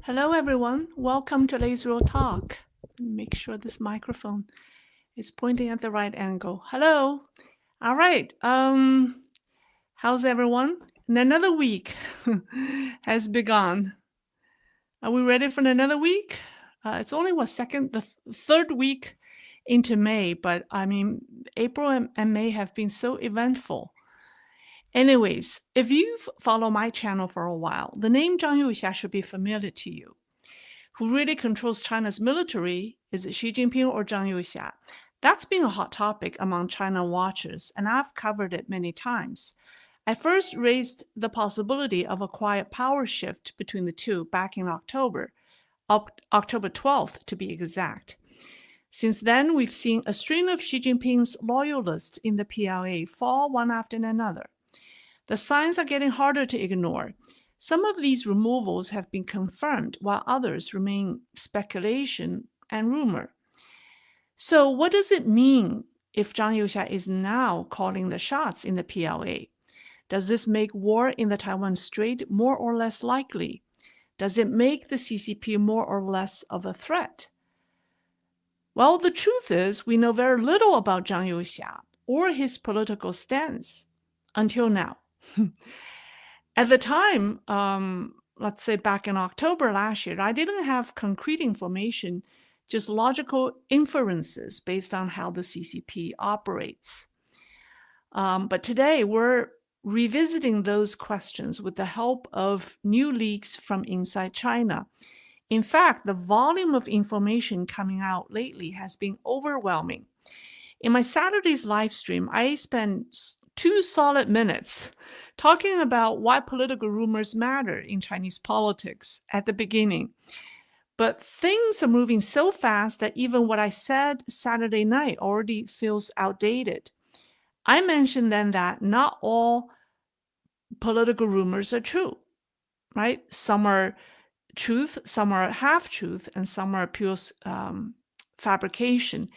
Hello, everyone. Welcome to Leisrealtalk. Make sure this microphone is pointing at the right angle. Hello. All right. How's everyone? And another week has begun. Are we ready for another week? It's only the third week into May, but I mean, April and May have been so eventful. Anyways, if you've followed my channel for a while, the name Zhang Youxia should be familiar to you. Who really controls China's military? Is it Xi Jinping or Zhang Youxia? That's been a hot topic among China watchers, and I've covered it many times. I first raised the possibility of a quiet power shift between the two back in October 12th to be exact. Since then, we've seen a string of Xi Jinping's loyalists in the PLA fall one after another. The signs are getting harder to ignore. Some of these removals have been confirmed, while others remain speculation and rumor. So what does it mean if Zhang Youxia is now calling the shots in the PLA? Does this make war in the Taiwan Strait more or less likely? Does it make the CCP more or less of a threat? Well, the truth is we know very little about Zhang Youxia or his political stance until now. At the time, let's say back in October last year, I didn't have concrete information, just logical inferences based on how the CCP operates. But today, we're revisiting those questions with the help of new leaks from inside China. In fact, the volume of information coming out lately has been overwhelming. In my Saturday's live stream, I spent 2 solid minutes talking about why political rumors matter in Chinese politics at the beginning. But things are moving so fast that even what I said Saturday night already feels outdated. I mentioned then that not all political rumors are true, right? Some are truth, some are half-truth, and some are pure fabrication.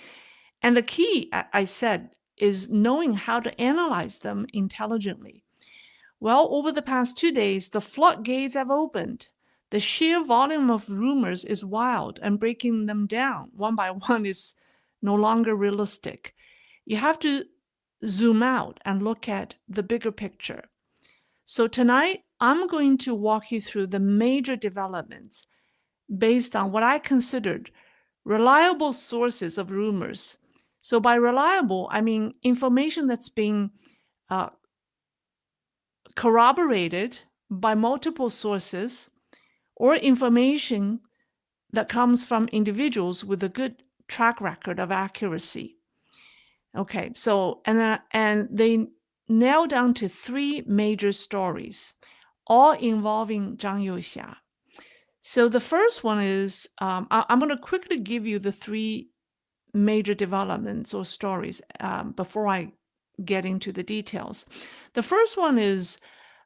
And the key, I said, is knowing how to analyze them intelligently. Well, over the past 2 days, the floodgates have opened. The sheer volume of rumors is wild, and breaking them down one by one is no longer realistic. You have to zoom out and look at the bigger picture. So tonight, I'm going to walk you through the major developments based on what I considered reliable sources of rumors. So by reliable, I mean information that's being corroborated by multiple sources, or information that comes from individuals with a good track record of accuracy. Okay, so and they nail down to 3 major stories, all involving Zhang Youxia. So the first one is, I'm going to quickly give you the 3 major developments or stories before I get into the details. The first one is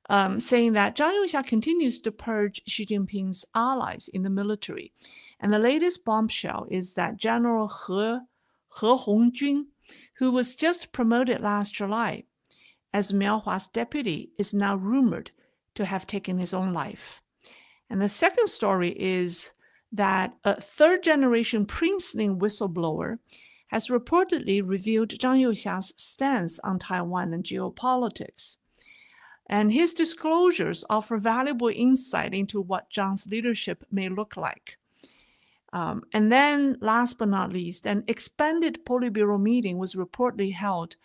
saying that Zhang Youxia continues to purge Xi Jinping's allies in the military. And the latest bombshell is that General He Hongjun, who was just promoted last July as Miaohua's deputy, is now rumored to have taken his own life. And the second story is that a third-generation princeling whistleblower has reportedly revealed Zhang Youxia's stance on Taiwan and geopolitics. And his disclosures offer valuable insight into what Zhang's leadership may look like. And then, last but not least, an expanded politburo meeting was reportedly held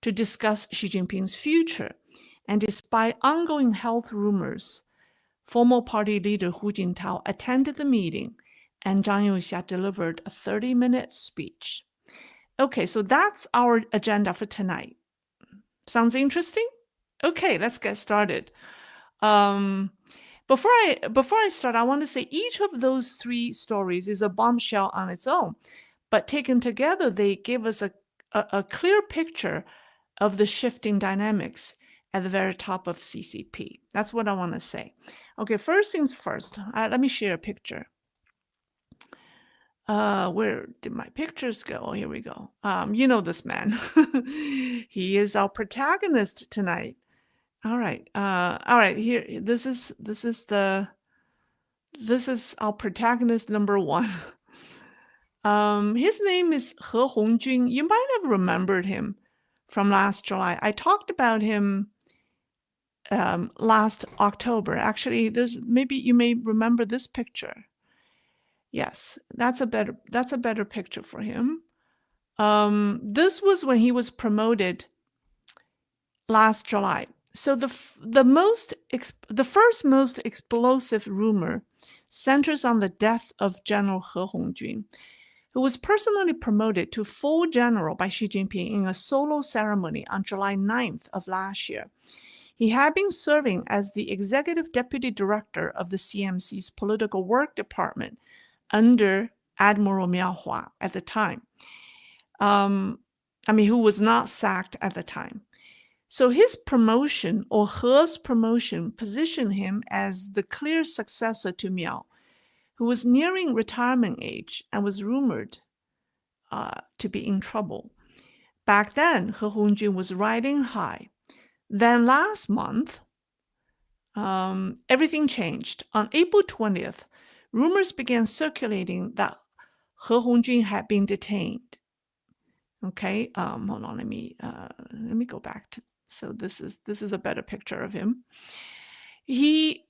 to discuss Xi Jinping's future. And despite ongoing health rumors, former party leader Hu Jintao attended the meeting, and Zhang Youxia delivered a 30-minute speech. Okay, so that's our agenda for tonight. Sounds interesting? Okay, let's get started. Before I start, I want to say each of those 3 stories is a bombshell on its own, but taken together, they give us a clear picture of the shifting dynamics at the very top of CCP. That's what I want to say. Okay, first things first, let me share a picture. Where did my pictures go? Oh, here we go. You know this man. He is our protagonist tonight. All right. All right. Here, this is the This is our protagonist number one. His name is He Hongjun. You might have remembered him from last July. I talked about him last October. Actually, maybe you may remember this picture. Yes, that's a better picture for him. This was when he was promoted last July. So the first most explosive rumor centers on the death of General He Hongjun, who was personally promoted to full general by Xi Jinping in a solo ceremony on July 9th of last year. He had been serving as the executive deputy director of the CMC's political work department under Admiral Miao Hua at the time. Who was not sacked at the time. So his promotion, or He's promotion, positioned him as the clear successor to Miao, who was nearing retirement age and was rumored to be in trouble. Back then, He Hongjun was riding high. Then last month, everything changed. On April 20th, rumors began circulating that He Hongjun had been detained. Okay, hold on, let me go back to. So this is a better picture of him. The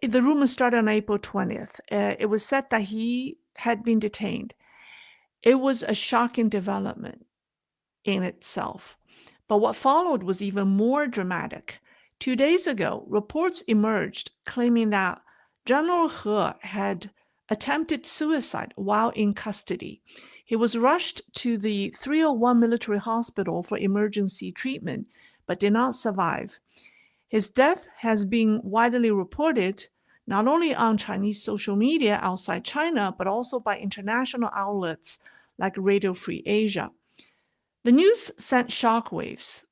rumor started on April 20th. It was said that he had been detained. It was a shocking development in itself. But what followed was even more dramatic. 2 days ago, reports emerged claiming that General He had attempted suicide while in custody. He was rushed to the 301 military hospital for emergency treatment, but did not survive. His death has been widely reported not only on Chinese social media outside China, but also by international outlets like Radio Free Asia. The news sent shockwaves.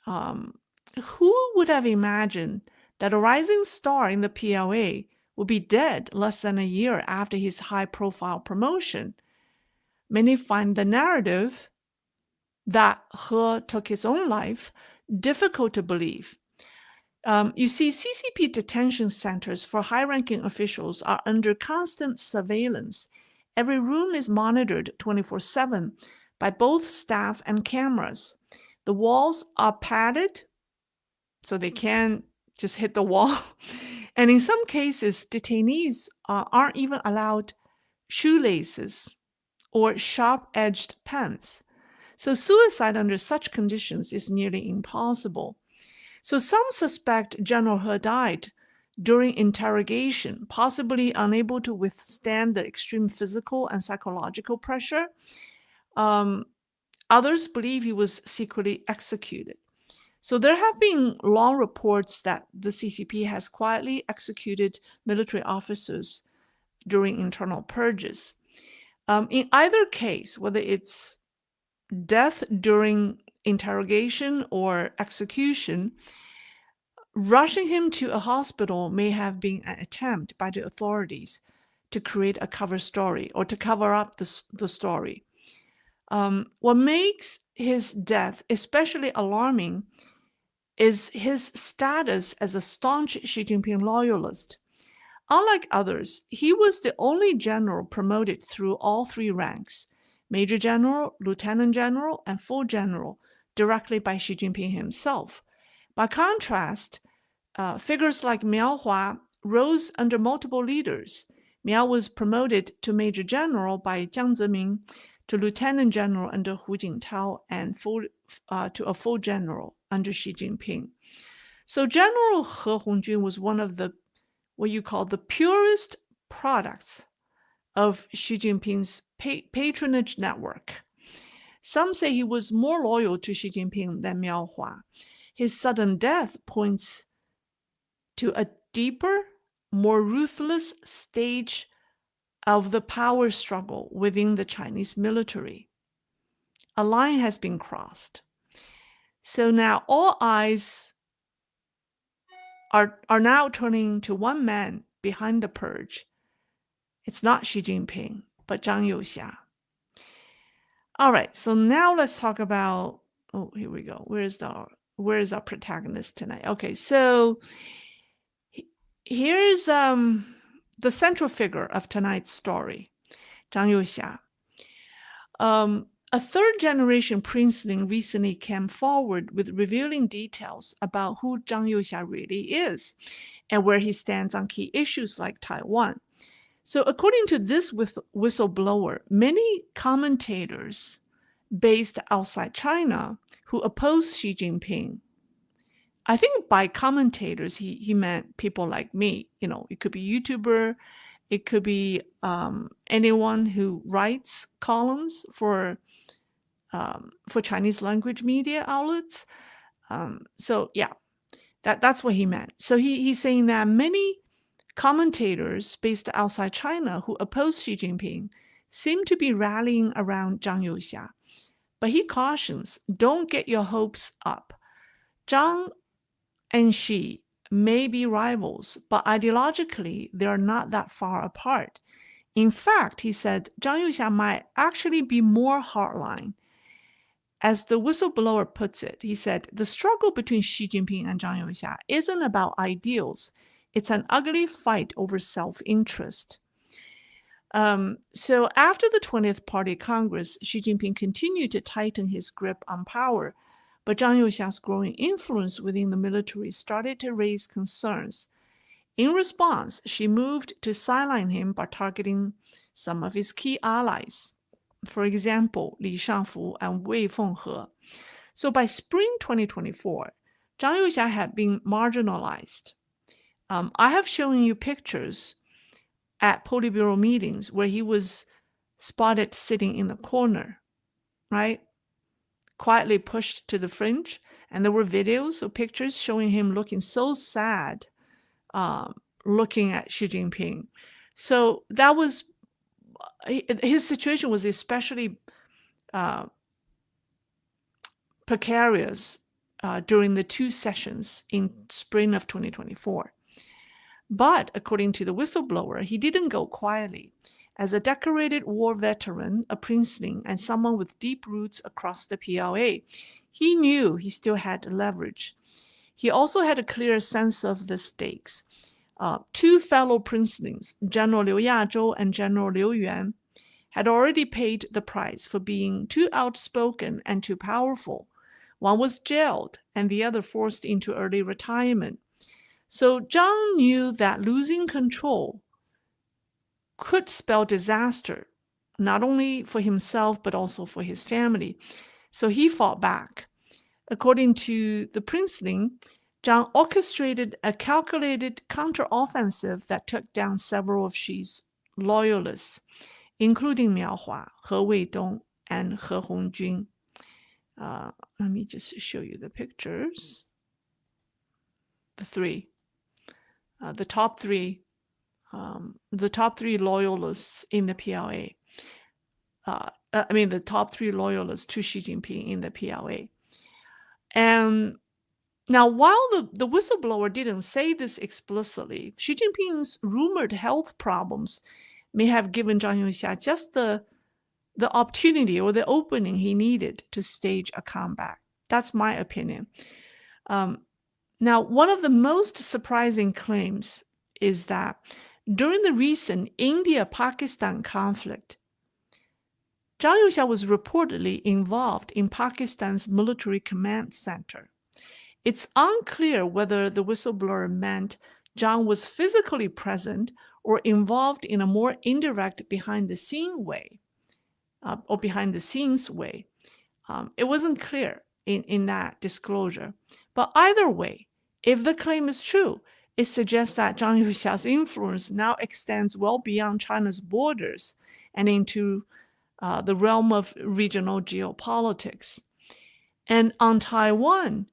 Who would have imagined that a rising star in the PLA would be dead less than a year after his high-profile promotion? Many find the narrative that He took his own life difficult to believe. You see, CCP detention centers for high-ranking officials are under constant surveillance. Every room is monitored 24/7 by both staff and cameras. The walls are padded, so they can't just hit the wall. And in some cases, detainees aren't even allowed shoelaces or sharp-edged pens. So suicide under such conditions is nearly impossible. So some suspect General He died during interrogation, possibly unable to withstand the extreme physical and psychological pressure. Others believe he was secretly executed. So there have been long reports that the CCP has quietly executed military officers during internal purges. In either case, whether it's death during interrogation or execution, rushing him to a hospital may have been an attempt by the authorities to create a cover story or to cover up the story. What makes his death especially alarming is his status as a staunch Xi Jinping loyalist. Unlike others, he was the only general promoted through all three ranks: Major General, Lieutenant General, and Full General, directly by Xi Jinping himself. By contrast, figures like Miao Hua rose under multiple leaders. Miao was promoted to Major General by Jiang Zemin, to Lieutenant General under Hu Jintao, and to a Full General under Xi Jinping. So General He Hongjun was one of the what you call the purest products of Xi Jinping's patronage network. Some say he was more loyal to Xi Jinping than Miao Hua. His sudden death points to a deeper, more ruthless stage of the power struggle within the Chinese military. A line has been crossed. So now all eyes are now turning to one man behind the purge. It's not Xi Jinping, but Zhang Youxia. All right, so now let's talk about, here we go. Where is our protagonist tonight? Okay, so here's the central figure of tonight's story, Zhang Youxia. A third-generation princeling recently came forward with revealing details about who Zhang Youxia really is and where he stands on key issues like Taiwan. So according to this whistleblower, many commentators based outside China who oppose Xi Jinping, I think by commentators, he meant people like me. It could be YouTuber, it could be anyone who writes columns for Chinese language media outlets. So yeah, that's what he meant. So he's saying that many commentators based outside China who oppose Xi Jinping seem to be rallying around Zhang Youxia. But he cautions, don't get your hopes up. Zhang and Xi may be rivals, but ideologically, they're not that far apart. In fact, he said, Zhang Youxia might actually be more hardline. As the whistleblower puts it, he said, the struggle between Xi Jinping and Zhang Youxia isn't about ideals. It's an ugly fight over self-interest. So after the 20th Party Congress, Xi Jinping continued to tighten his grip on power, but Zhang Youxia's growing influence within the military started to raise concerns. In response, she moved to sideline him by targeting some of his key allies. For example, Li Shangfu and Wei Fenghe. So by spring 2024, Zhang Youxia had been marginalized. I have shown you pictures at politburo meetings where he was spotted sitting in the corner, right? Quietly pushed to the fringe. And there were videos or pictures showing him looking so sad, looking at Xi Jinping. So that was, his situation was especially precarious during the two sessions in spring of 2024. But according to the whistleblower, he didn't go quietly. As a decorated war veteran, a princeling, and someone with deep roots across the PLA, he knew he still had leverage. He also had a clear sense of the stakes. Two fellow princelings, General Liu Yazhou and General Liu Yuan, had already paid the price for being too outspoken and too powerful. One was jailed and the other forced into early retirement. So Zhang knew that losing control could spell disaster, not only for himself, but also for his family. So he fought back. According to the princeling, Zhang orchestrated a calculated counteroffensive that took down several of Xi's loyalists, including Miao Hua, He Weidong, and He Hongjun. Let me just show you the pictures. The three. The top three loyalists in the PLA. The top three loyalists to Xi Jinping in the PLA. And now, while the whistleblower didn't say this explicitly, Xi Jinping's rumored health problems may have given Zhang Youxia just the opportunity or the opening he needed to stage a comeback. That's my opinion. Now, one of the most surprising claims is that during the recent India-Pakistan conflict, Zhang Youxia was reportedly involved in Pakistan's military command center. It's unclear whether the whistleblower meant Zhang was physically present or involved in a more indirect behind-the-scenes way. It wasn't clear in that disclosure. But either way, if the claim is true, it suggests that Zhang Youxia's influence now extends well beyond China's borders and into the realm of regional geopolitics. And on Taiwan,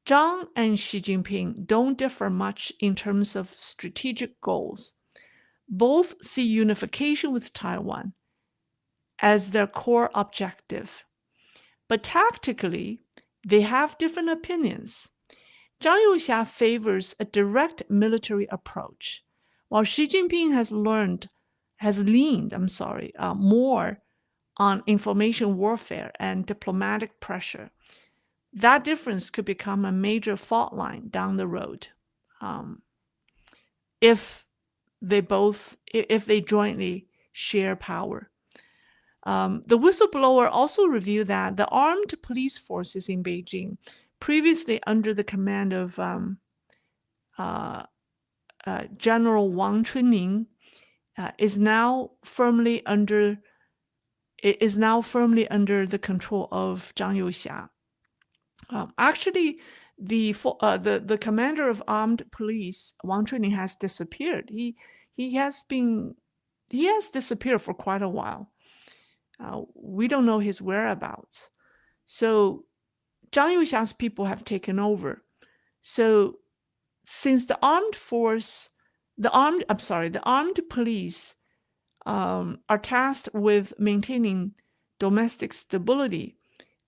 Zhang and Xi Jinping don't differ much in terms of strategic goals. Both see unification with Taiwan as their core objective. But tactically, they have different opinions. Zhang Youxia favors a direct military approach, while Xi Jinping has leaned more on information warfare and diplomatic pressure. That difference could become a major fault line down the road. If if they jointly share power. The whistleblower also revealed that the armed police forces in Beijing, previously under the command of General Wang Chunning, is now firmly under the control of Zhang Youxia. Actually, the commander of armed police, Wang Chunning, has disappeared. He has disappeared for quite a while. We don't know his whereabouts. So Zhang Youxia's people have taken over. So since the armed police are tasked with maintaining domestic stability,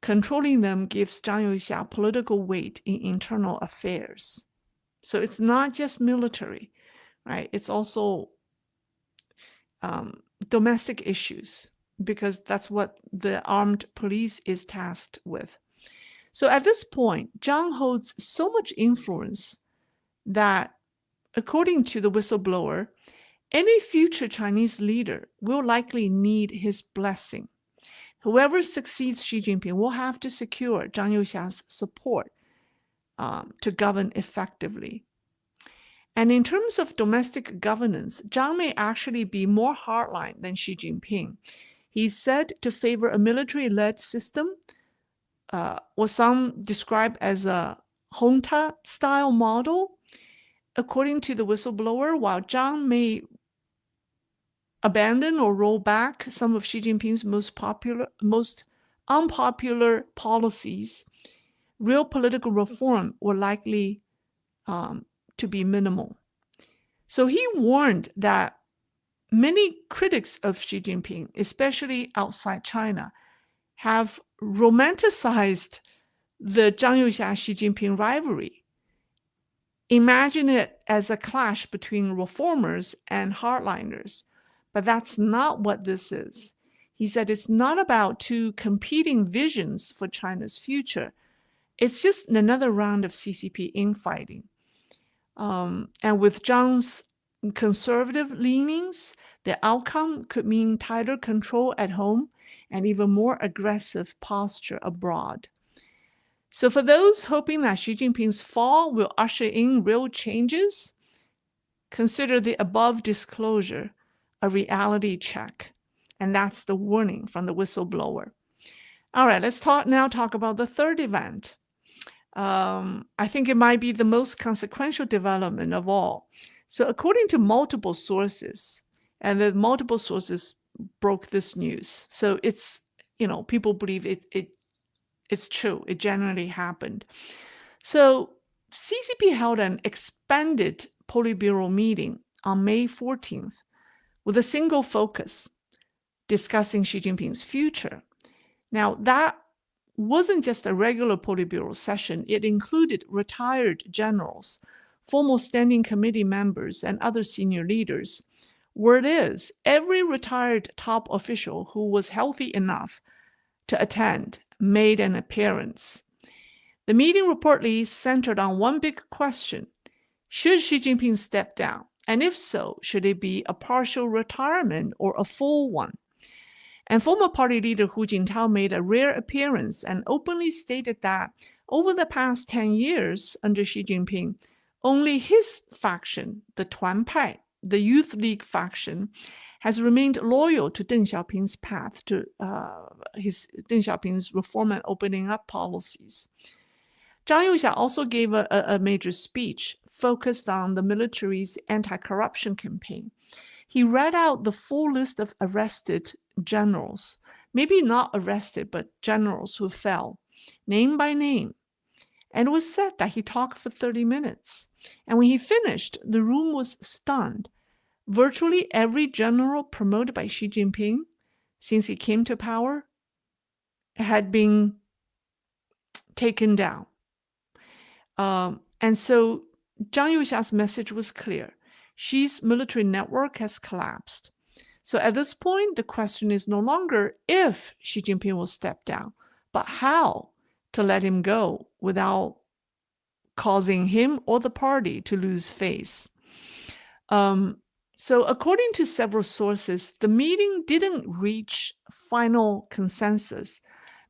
controlling them gives Zhang Youxia political weight in internal affairs. So it's not just military, right? It's also domestic issues, because that's what the armed police is tasked with. So at this point, Zhang holds so much influence that, according to the whistleblower, any future Chinese leader will likely need his blessing. Whoever succeeds Xi Jinping will have to secure Zhang Youxia's support to govern effectively. And in terms of domestic governance, Zhang may actually be more hardline than Xi Jinping. He's said to favor a military-led system, what some describe as a junta-style model. According to the whistleblower, while Zhang may abandon or roll back some of Xi Jinping's most unpopular policies, real political reform will likely to be minimal. So he warned that many critics of Xi Jinping, especially outside China, have romanticized the Zhang Youxia-Xi Jinping rivalry. Imagine it as a clash between reformers and hardliners. But that's not what this is. He said it's not about two competing visions for China's future. It's just another round of CCP infighting. And with Zhang's conservative leanings, the outcome could mean tighter control at home and even more aggressive posture abroad. So for those hoping that Xi Jinping's fall will usher in real changes, consider the above disclosure a reality check. And that's the warning from the whistleblower. All right, let's talk about the third event. I think it might be the most consequential development of all. So according to multiple sources, and the multiple sources broke this news. So it's, people believe it's true. It generally happened. So CCP held an expanded politburo meeting on May 14th with a single focus, discussing Xi Jinping's future. Now, that wasn't just a regular politburo session. It included retired generals, former standing committee members, and other senior leaders. Word is, every retired top official who was healthy enough to attend made an appearance. The meeting reportedly centered on one big question: should Xi Jinping step down? And if so, should it be a partial retirement or a full one? And former party leader Hu Jintao made a rare appearance and openly stated that over the past 10 years under Xi Jinping, only his faction, the Tuanpai, the Youth League faction, has remained loyal to Deng Xiaoping's path to Deng Xiaoping's reform and opening up policies. Zhang Youxia also gave a major speech focused on the military's anti-corruption campaign. He read out the full list of arrested generals, maybe not arrested, but generals who fell, name by name. And it was said that he talked for 30 minutes. And when he finished, the room was stunned. Virtually every general promoted by Xi Jinping since he came to power had been taken down. And so Zhang Youxia's message was clear. Xi's military network has collapsed. So at this point, the question is no longer if Xi Jinping will step down, but how to let him go without causing him or the party to lose face. So according to several sources, the meeting didn't reach final consensus,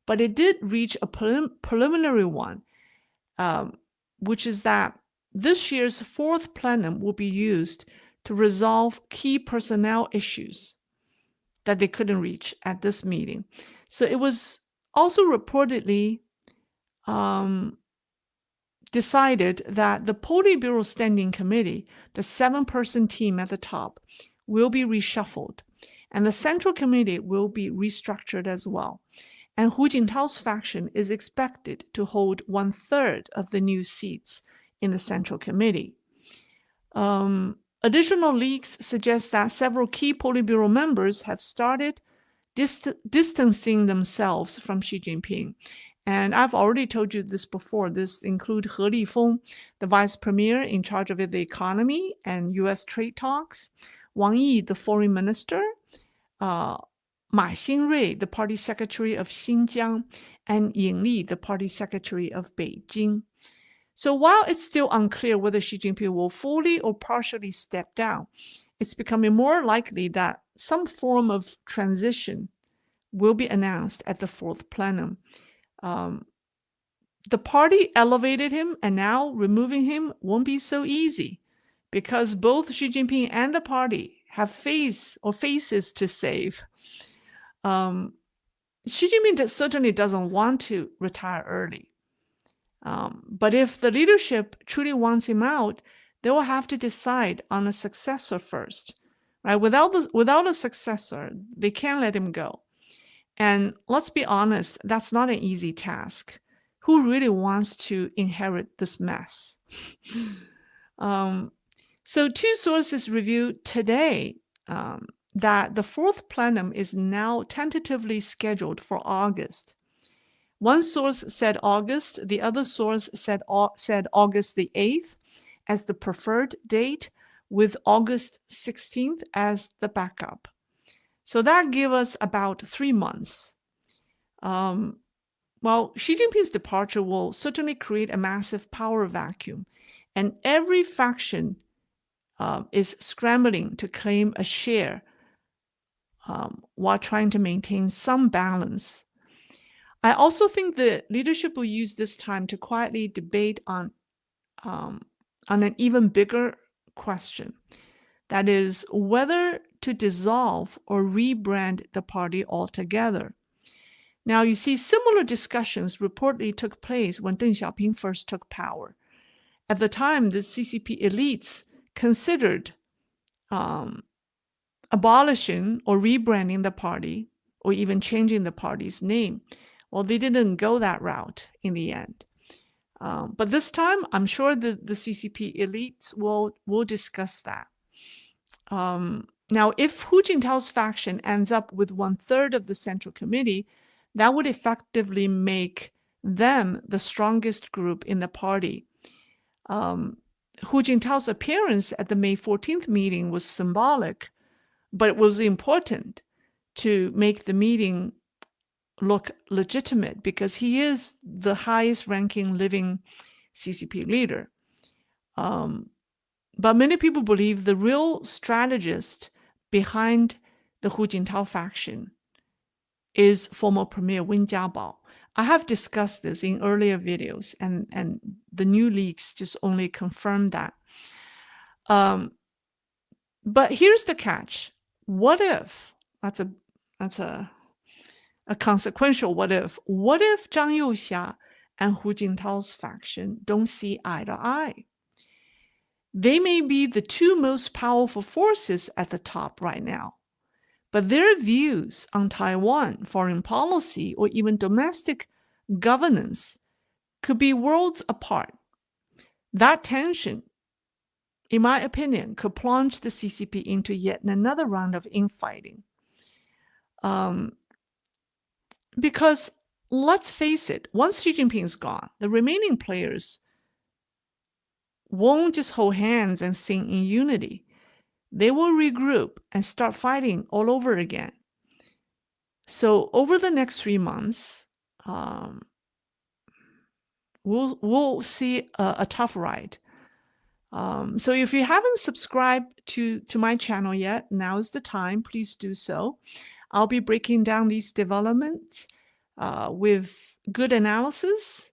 but it did reach a preliminary one, which is that this year's fourth plenum will be used to resolve key personnel issues that they couldn't reach at this meeting. So it was also reportedly decided that the Politburo Standing Committee, the 7-person team at the top, will be reshuffled, and the Central Committee will be restructured as well. And Hu Jintao's faction is expected to hold 1/3 of the new seats in the Central Committee. Additional leaks suggest that several key Politburo members have started distancing themselves from Xi Jinping. And I've already told you this before. This includes He Lifeng, the vice premier in charge of the economy and U.S. trade talks, Wang Yi, the foreign minister, Ma Xinrui, the party secretary of Xinjiang, and Ying Li, the party secretary of Beijing. So while it's still unclear whether Xi Jinping will fully or partially step down, it's becoming more likely that some form of transition will be announced at the fourth plenum. The party elevated him, and now removing him won't be so easy, because both Xi Jinping and the party have faces to save. Xi Jinping certainly doesn't want to retire early. But if the leadership truly wants him out, they will have to decide on a successor first. Right? Without a successor, they can't let him go. And let's be honest, that's not an easy task. Who really wants to inherit this mess? So 2 sources reviewed today that the fourth plenum is now tentatively scheduled for August. One source said August, the other source said August the 8th as the preferred date, with August 16th as the backup. So that gives us about 3 months. Well, Xi Jinping's departure will certainly create a massive power vacuum, and every faction is scrambling to claim a share while trying to maintain some balance. I also think the leadership will use this time to quietly debate on an even bigger question. That is, whether to dissolve or rebrand the party altogether. Now, you see, similar discussions reportedly took place when Deng Xiaoping first took power. At the time, the CCP elites considered abolishing or rebranding the party, or even changing the party's name. Well, they didn't go that route in the end. But this time, I'm sure the CCP elites will discuss that. Now, if Hu Jintao's faction ends up with 1/3 of the Central Committee, that would effectively make them the strongest group in the party. Hu Jintao's appearance at the May 14th meeting was symbolic, but it was important to make the meeting look legitimate because he is the highest ranking living CCP leader. But many people believe the real strategist behind the Hu Jintao faction is former Premier Wen Jiabao. I have discussed this in earlier videos, and the new leaks just only confirm that. But here's the catch. What if, that's a consequential what if. What if Zhang Youxia and Hu Jintao's faction don't see eye to eye? They may be the 2 most powerful forces at the top right now, but their views on Taiwan, foreign policy, or even domestic governance could be worlds apart. That tension, in my opinion, could plunge the CCP into yet another round of infighting. Because let's face it, once Xi Jinping is gone, the remaining players won't just hold hands and sing in unity. They will regroup and start fighting all over again. So over the next 3 months, we'll see a tough ride. So if you haven't subscribed to my channel yet, now is the time. Please do so. I'll be breaking down these developments with good analysis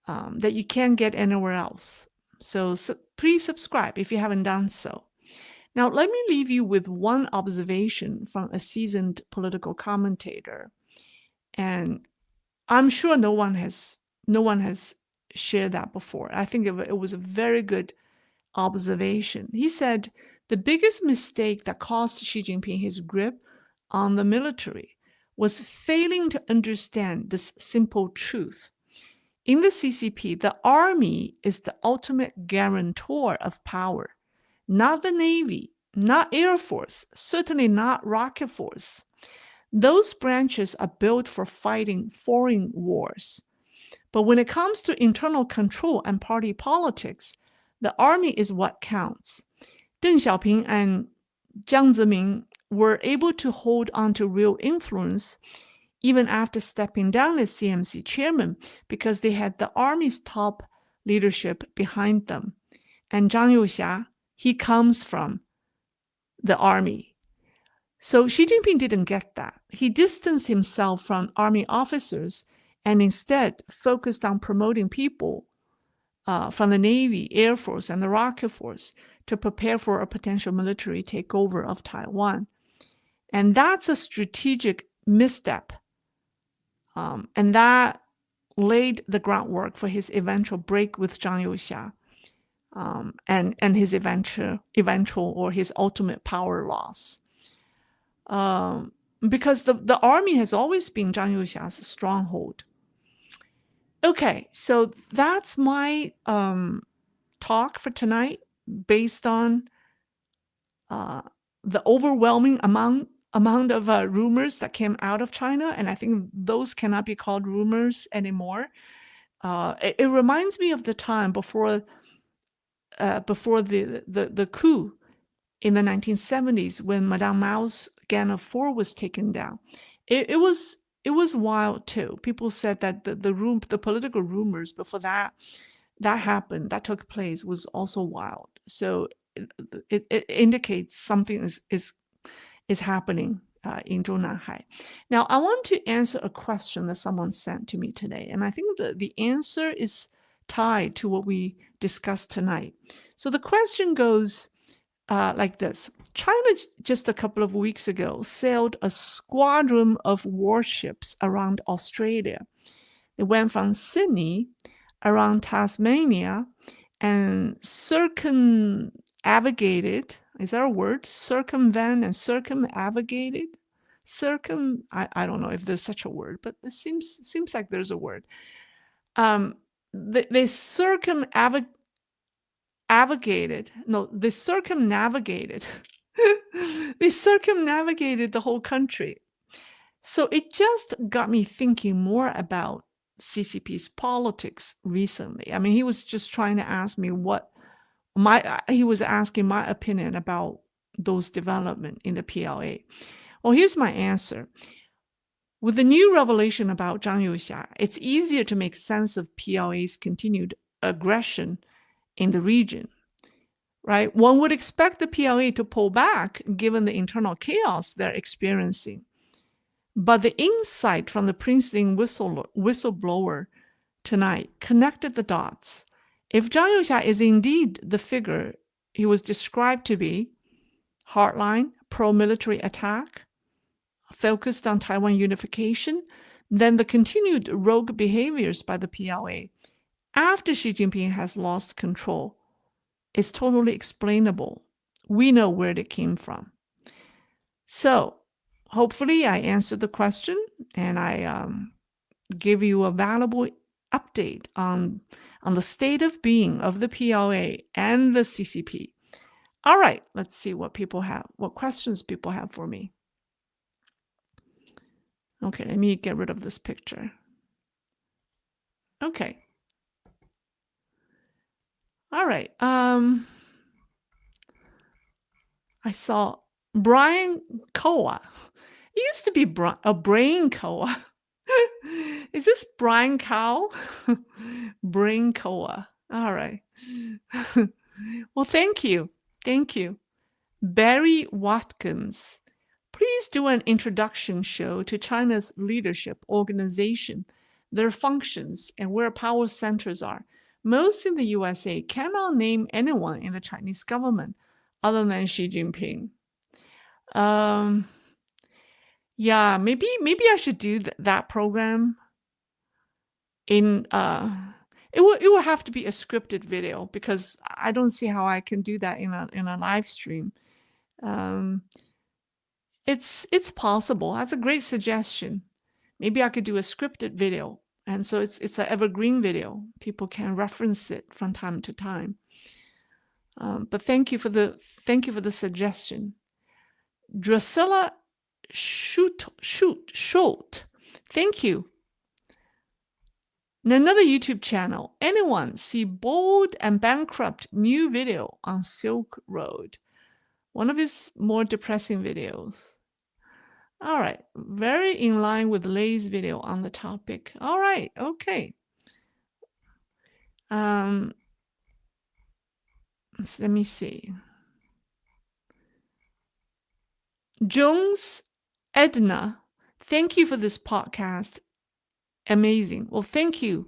that you can't get anywhere else. So please subscribe if you haven't done so. Now, let me leave you with one observation from a seasoned political commentator. And I'm sure no one has shared that before. I think it was a very good observation. He said the biggest mistake that cost Xi Jinping his grip on the military was failing to understand this simple truth. In the CCP, the army is the ultimate guarantor of power, not the Navy, not Air Force, certainly not Rocket Force. Those branches are built for fighting foreign wars. But when it comes to internal control and party politics, the army is what counts. Deng Xiaoping and Jiang Zemin were able to hold on to real influence even after stepping down as CMC chairman because they had the army's top leadership behind them. And Zhang Youxia, he comes from the army. So Xi Jinping didn't get that. He distanced himself from army officers and instead focused on promoting people from the Navy, Air Force, and the Rocket Force to prepare for a potential military takeover of Taiwan. And that's a strategic misstep. And that laid the groundwork for his eventual break with Zhang Youxia and his eventual or his ultimate power loss. Because the army has always been Zhang Youxia's stronghold. Okay, so that's my talk for tonight based on the overwhelming amount of rumors that came out of China, and I think those cannot be called rumors anymore. It reminds me of the time before the coup in the 1970s when Madame Mao's Gang of Four was taken down. It was wild too. People said that the political rumors before that happened, that took place, was also wild. So it indicates something is happening in Zhongnanhai. Now, I want to answer a question that someone sent to me today, and I think the answer is tied to what we discussed tonight. So the question goes like this. China just a couple of weeks ago sailed a squadron of warships around Australia. They went from Sydney around Tasmania and circumnavigated. Is that a word? Circumvent and circumnavigated? I don't know if there's such a word, but it seems like there's a word. They circumnavigated. They circumnavigated. They circumnavigated the whole country. So it just got me thinking more about CCP's politics recently. I mean, he was just trying to ask me he was asking my opinion about those developments in the PLA. Well, here's my answer. With the new revelation about Zhang Youxia, it's easier to make sense of PLA's continued aggression in the region, right? One would expect the PLA to pull back given the internal chaos they're experiencing. But the insight from the Princeton whistleblower tonight connected the dots. If Zhang Youxia is indeed the figure he was described to be, hardline, pro-military attack, focused on Taiwan unification, then the continued rogue behaviors by the PLA after Xi Jinping has lost control is totally explainable. We know where it came from. So hopefully I answered the question and I give you a valuable update on the state of being of the PLA and the CCP. All right, let's see what questions people have for me. Okay, let me get rid of this picture. Okay. All right. I saw Brian Koa. It used to be a Brain Koa. Is this Brian Cow? Brain Koa. All right. Well, thank you. Thank you. Barry Watkins. Please do an introduction show to China's leadership organization, their functions, and where power centers are. Most in the USA cannot name anyone in the Chinese government other than Xi Jinping. Um, yeah, maybe I should do that program in it will have to be a scripted video because I don't see how I can do that in a live stream. Um, it's possible. That's a great suggestion. Maybe I could do a scripted video, and so it's an evergreen video. People can reference it from time to time. But thank you for the suggestion. Drusilla shoot. Thank you. In another YouTube channel, anyone see bold and bankrupt new video on Silk Road? One of his more depressing videos. All right, very in line with Lei's video on the topic. All right, okay. Let me see. Jones Edna, thank you for this podcast. Amazing. Well, thank you.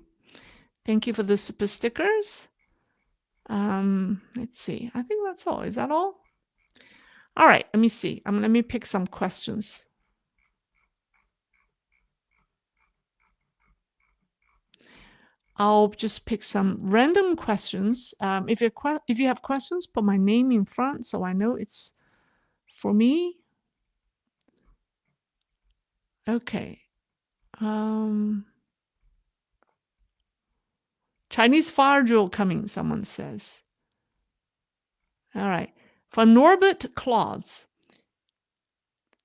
Thank you for the super stickers. Let's see. I think that's all. Is that all? All right, let me see. Let me pick some questions. I'll just pick some random questions. If you have questions, put my name in front so I know it's for me. Okay. Chinese fire drill coming, someone says. All right. For Norbert Claudes,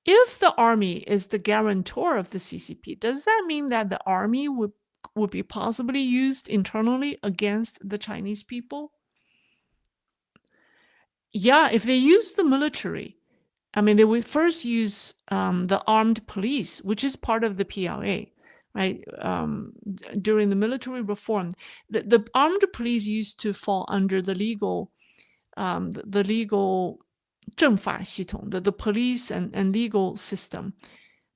if the army is the guarantor of the CCP, does that mean that the army would be possibly used internally against the Chinese people? Yeah, if they use the military, they would first use the armed police, which is part of the PLA, right? During the military reform, the armed police used to fall under the legal 政法系统, the police and legal system.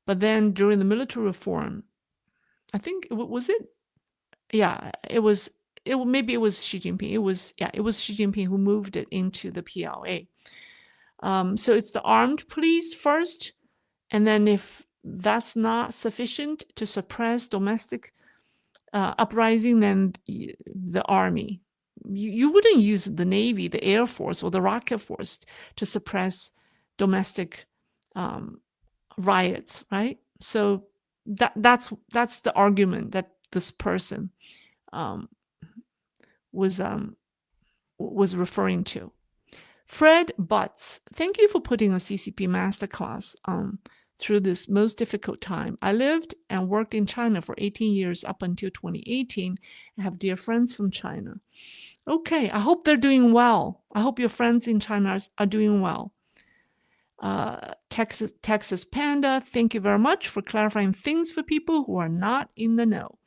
But then during the military reform, I think was it? Yeah, maybe it was Xi Jinping. It was Xi Jinping who moved it into the PLA. So it's the armed police first, and then if that's not sufficient to suppress domestic uprising, then the army. You wouldn't use the Navy, the Air Force, or the Rocket Force to suppress domestic riots, right? So that's the argument that this person was referring to. Fred Butts, thank you for putting a CCP masterclass through this most difficult time. I lived and worked in China for 18 years up until 2018. I have dear friends from China. Okay, I hope they're doing well. I hope your friends in China are doing well. Texas Panda, thank you very much for clarifying things for people who are not in the know.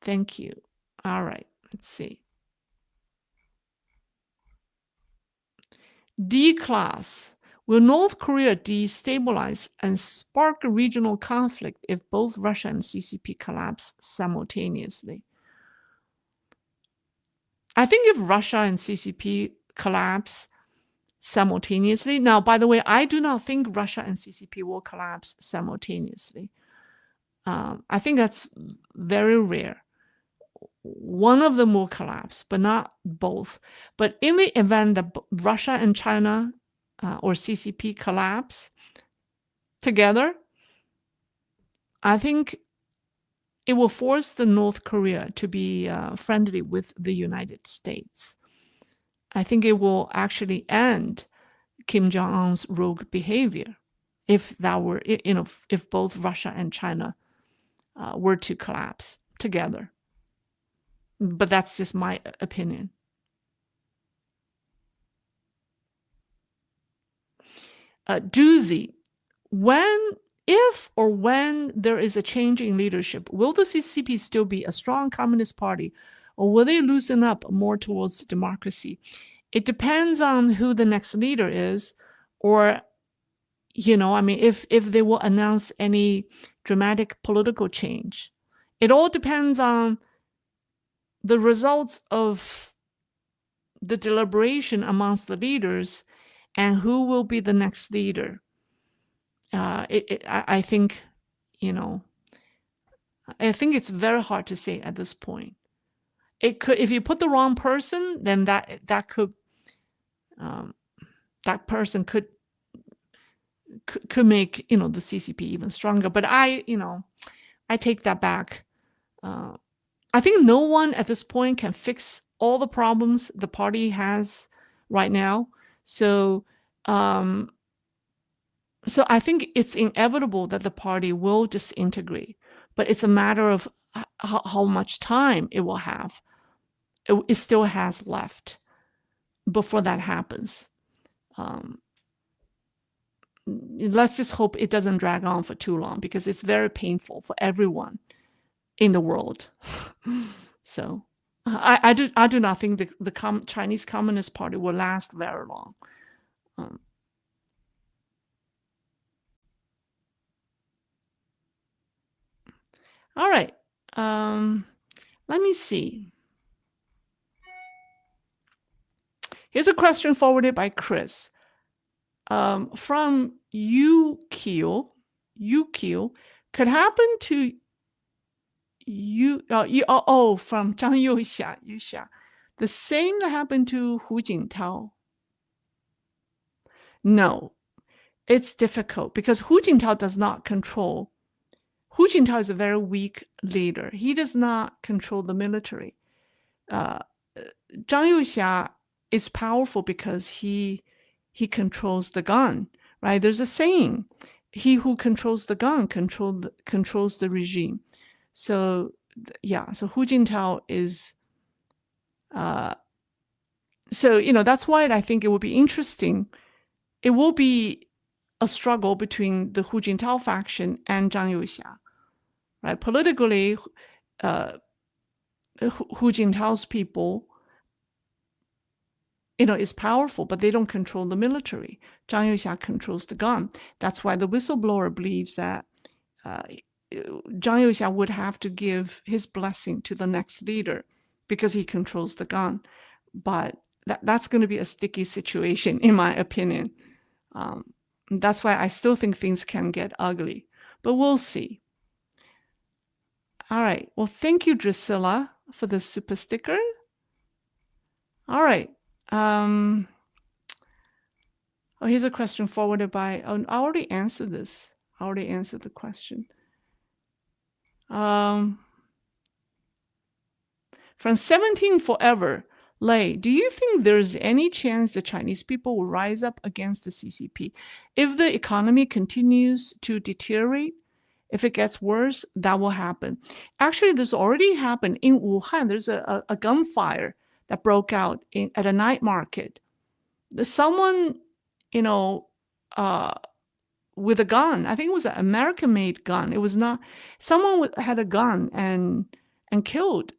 Thank you. All right, let's see. D-class. Will North Korea destabilize and spark a regional conflict if both Russia and CCP collapse simultaneously? I think if Russia and CCP collapse simultaneously, now, by the way, I do not think Russia and CCP will collapse simultaneously. I think that's very rare. One of them will collapse, but not both. But in the event that Russia and China or CCP collapse together, I think it will force the North Korea to be friendly with the United States. I think it will actually end Kim Jong-un's rogue behavior if both Russia and China were to collapse together. But that's just my opinion. Doozy, if or when there is a change in leadership, will the CCP still be a strong communist party, or will they loosen up more towards democracy? it depends on who the next leader is, or if they will announce any dramatic political change. It all depends on the results of the deliberation amongst the leaders and who will be the next leader. I think, I think it's very hard to say at this point. It could, if you put the wrong person, then that could, that person could make, the CCP even stronger. But I take that back. I think no one at this point can fix all the problems the party has right now. So I think it's inevitable that the party will disintegrate, but it's a matter of how much time it will have. It still has left before that happens. Let's just hope it doesn't drag on for too long, because it's very painful for everyone in the world. So I do not think the Chinese Communist Party will last very long. All right. Let me see. Here's a question forwarded by Chris. From Yukio, could happen to you, from Zhang Youxia, the same that happened to Hu Jintao? No, it's difficult because Hu Jintao does not control. Hu Jintao is a very weak leader. He does not control the military. Zhang Youxia is powerful because he controls the gun, right? There's a saying, he who controls the gun controls the regime. So so Hu Jintao is, that's why I think it will be interesting. It will be a struggle between the Hu Jintao faction and Zhang Youxia, right? Politically, Hu Jintao's people, is powerful, but they don't control the military. Zhang Youxia controls the gun. That's why the whistleblower believes that Zhang Youxia would have to give his blessing to the next leader because he controls the gun. But that's going to be a sticky situation, in my opinion. That's why I still think things can get ugly, but we'll see. All right. Well, thank you, Drusilla, for the super sticker. All right. Here's a question forwarded by, I already answered this. I already answered the question. From 17 Forever, Lei, do you think there's any chance the Chinese people will rise up against the CCP? If the economy continues to deteriorate, if it gets worse, that will happen. Actually, this already happened in Wuhan. There's a gunfire that broke out at a night market. Someone, with a gun, I think it was an American-made gun. It was not, someone had a gun and killed.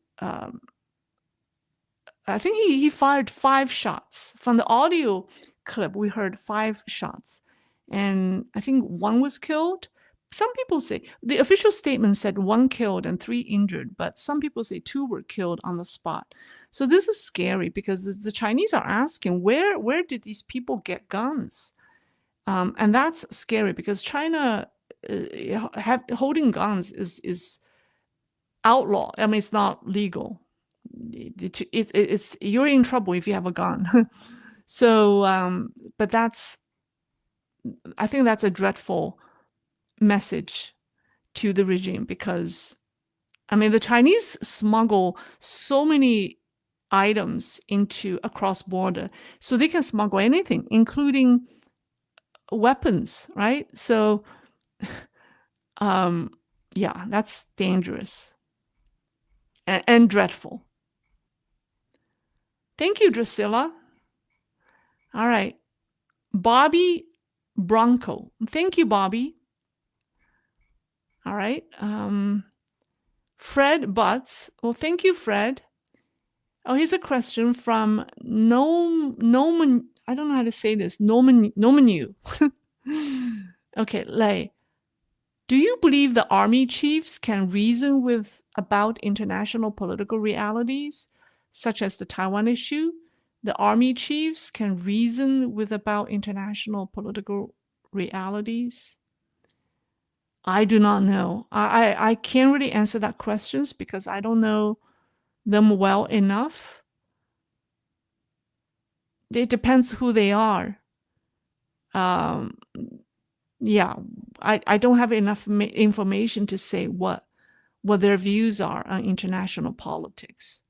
I think he fired 5 shots. From the audio clip, we heard 5 shots. And I think 1 was killed. Some people say, the official statement said 1 killed and 3 injured, but some people say 2 were killed on the spot. So this is scary because the Chinese are asking, where did these people get guns? And that's scary because China holding guns is outlawed. I mean, it's not legal. It's you're in trouble if you have a gun. So, but I think that's a dreadful message to the regime because, I mean, the Chinese smuggle so many items across border, so they can smuggle anything, including weapons, right? So, that's dangerous and dreadful. Thank you, Drusilla. All right. Bobby Bronco. Thank you, Bobby. All right. Fred Butts. Well, thank you, Fred. Oh, here's a question from Noman. I don't know how to say this. Nomanu. Okay, Lei. Do you believe the army chiefs can reason with about international political realities, such as the Taiwan issue? The army chiefs can reason with about international political realities? I do not know. I can't really answer that questions because I don't know them well enough. It depends who they are. Um, yeah, I don't have enough information to say what their views are on international politics.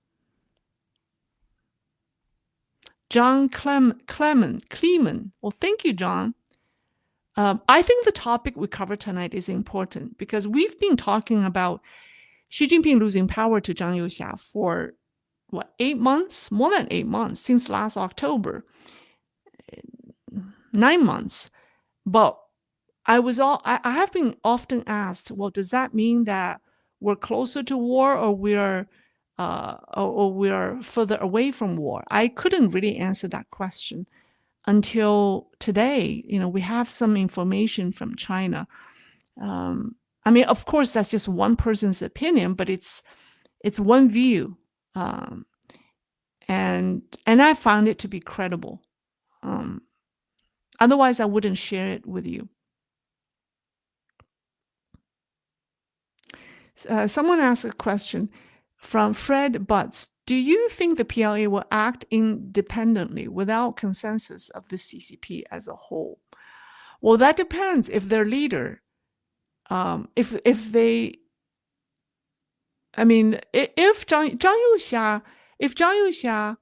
John Kleeman. Well, thank you, John. I think the topic we cover tonight is important because we've been talking about Xi Jinping losing power to Zhang Youxia for 8 months? More than 8 months, since last October. 9 months. But I have been often asked, well, does that mean that we're closer to war or we're further away from war? I couldn't really answer that question until today. We have some information from China. I mean, of course, that's just one person's opinion, but it's one view, and I found it to be credible. Otherwise, I wouldn't share it with you. Someone asked a question from Fred Butts. Do you think the PLA will act independently without consensus of the CCP as a whole? Well, that depends if their leader, if they, I mean, if Zhang Youxia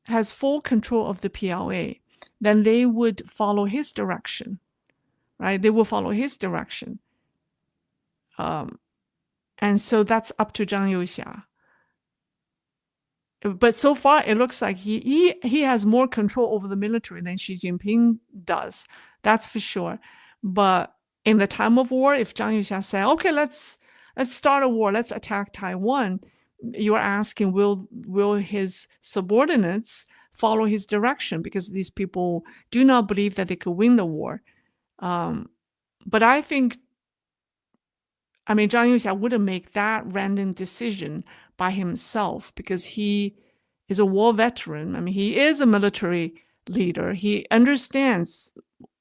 has full control of the PLA, then they would follow his direction, right? They will follow his direction. And so that's up to Zhang Youxia. But so far, it looks like he has more control over the military than Xi Jinping does. That's for sure. But in the time of war, if Zhang Youxia said, okay, let's start a war, let's attack Taiwan, you're asking, will his subordinates follow his direction? Because these people do not believe that they could win the war. But I think, Zhang Youxia wouldn't make that random decision by himself because he is a war veteran. He is a military leader. He understands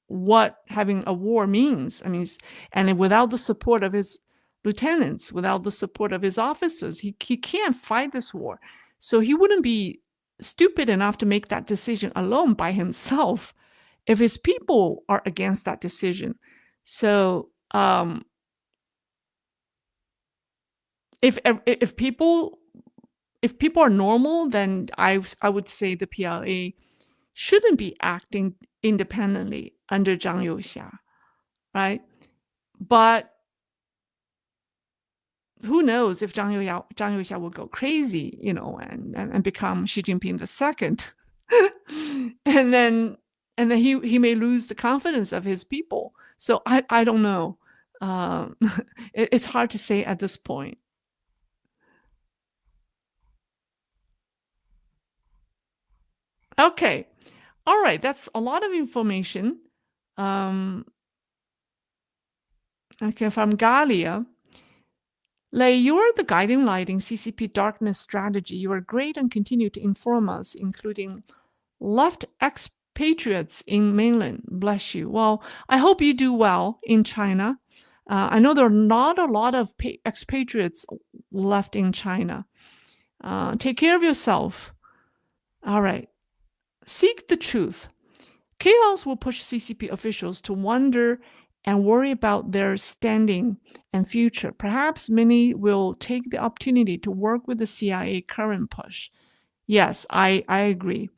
what having a war means. And without the support of his lieutenants, without the support of his officers, he can't fight this war. So he wouldn't be stupid enough to make that decision alone by himself if his people are against that decision. So if people are normal, then I would say the PLA shouldn't be acting independently under Zhang Youxia, right? But who knows if Zhang Youxia will go crazy, and become Xi Jinping the second, and then he may lose the confidence of his people. So I don't know. It's hard to say at this point. Okay. All right. That's a lot of information. Okay, from Galia. Lei, you're the guiding light in CCP darkness strategy. You are great and continue to inform us, including left expatriates in mainland. Bless you. Well, I hope you do well in China. I know there are not a lot of expatriates left in China. Take care of yourself. All right. Seek the truth. Chaos will push CCP officials to wonder and worry about their standing and future. Perhaps many will take the opportunity to work with the CIA current push. Yes, I agree.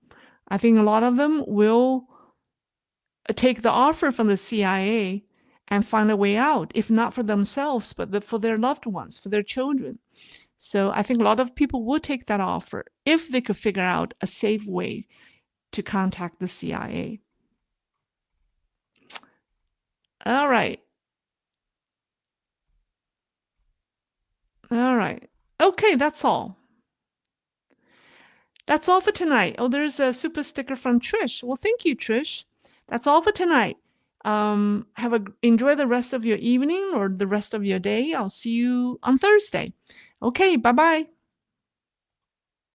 I think a lot of them will take the offer from the CIA and find a way out, if not for themselves, but for their loved ones, for their children. So I think a lot of people will take that offer if they could figure out a safe way to contact the CIA. All right. All right. Okay, that's all. That's all for tonight. Oh, there's a super sticker from Trish. Well, thank you, Trish. That's all for tonight. Enjoy the rest of your evening or the rest of your day. I'll see you on Thursday. Okay, bye-bye.